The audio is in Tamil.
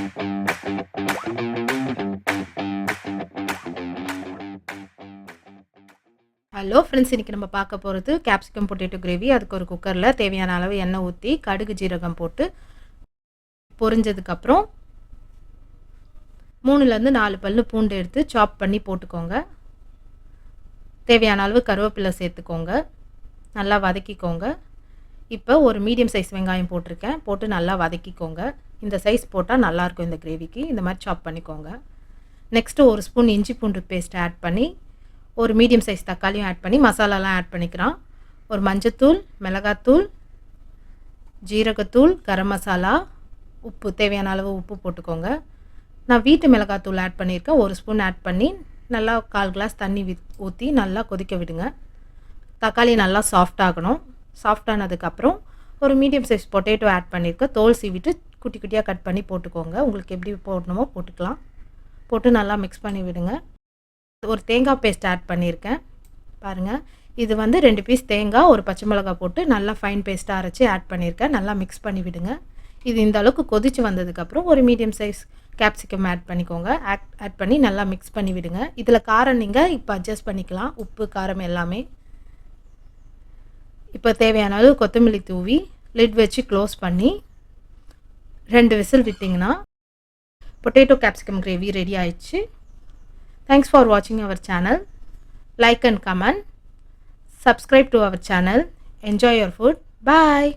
ஹலோ ஃப்ரெண்ட்ஸ், இன்றைக்கி நம்ம பார்க்க போகிறது கேப்சிகம் பொட்டேட்டோ கிரேவி. அதுக்கு ஒரு குக்கரில் தேவையான அளவு எண்ணெய் ஊற்றி கடுகு ஜீரகம் போட்டு பொரிஞ்சதுக்கப்புறம் 3லேருந்து 4 பல்லு பூண்டு எடுத்து சாப் பண்ணி போட்டுக்கோங்க. தேவையான அளவு கருவேப்பிலை சேர்த்துக்கோங்க. நல்லா வதக்கிக்கோங்க. இப்போ ஒரு மீடியம் சைஸ் வெங்காயம் போட்டிருக்கேன், போட்டு நல்லா வதக்கிக்கோங்க. இந்த சைஸ் போட்டால் நல்லாயிருக்கும் இந்த கிரேவிக்கு. இந்த மாதிரி சாப் பண்ணிக்கோங்க. நெக்ஸ்ட்டு ஒரு ஸ்பூன் இஞ்சி பூண்டு பேஸ்ட் ஆட் பண்ணி, ஒரு மீடியம் சைஸ் தக்காளியும் ஆட் பண்ணி மசாலாலாம் ஆட் பண்ணிக்கிறோம். ஒரு மஞ்சத்தூள், மிளகாத்தூள், ஜீரகத்தூள், கரம் மசாலா, உப்பு, தேவையான அளவு உப்பு போட்டுக்கோங்க. நான் வீட்டு மிளகாத்தூள் ஆட் பண்ணியிருக்கேன், ஒரு ஸ்பூன் ஆட் பண்ணி நல்லா 1/4 கிளாஸ் தண்ணி ஊற்றி நல்லா கொதிக்க விடுங்க. தக்காளி நல்லா சாஃப்டாகணும். சாஃப்டானதுக்கப்புறம் ஒரு மீடியம் சைஸ் பொட்டேட்டோ ஆட் பண்ணியிருக்கேன், தோல் சீவிட்டு குட்டி குட்டியாக கட் பண்ணி போட்டுக்கோங்க. உங்களுக்கு எப்படி போடணுமோ போட்டுக்கலாம். போட்டு நல்லா மிக்ஸ் பண்ணி விடுங்க. ஒரு தேங்காய் பேஸ்ட் ஆட் பண்ணியிருக்கேன் பாருங்கள். இது வந்து 2 பீஸ் தேங்காய், ஒரு பச்சை மிளகாய் போட்டு நல்லா ஃபைன் பேஸ்ட்டாக அரைச்சி ஆட் பண்ணியிருக்கேன். நல்லா மிக்ஸ் பண்ணி விடுங்க. இது இந்த அளவுக்கு கொதித்து வந்ததுக்கப்புறம் ஒரு மீடியம் சைஸ் கேப்சிகம் ஆட் பண்ணிக்கோங்க. ஆட் பண்ணி நல்லா மிக்ஸ் பண்ணி விடுங்க. இதில் காரம் நீங்கள் இப்போ அட்ஜஸ்ட் பண்ணிக்கலாம், உப்பு காரம் எல்லாமே. இப்போ தேவையான அளவு கொத்தமல்லி தூவி லிட் வச்சு க்ளோஸ் பண்ணி 2 விசில் விட்டிங்கன்னா பொட்டேட்டோ கேப்சிகம் கிரேவி ரெடி ஆயிடுச்சு. Thanks for watching our channel. Like and comment. Subscribe to our channel. Enjoy your food. Bye.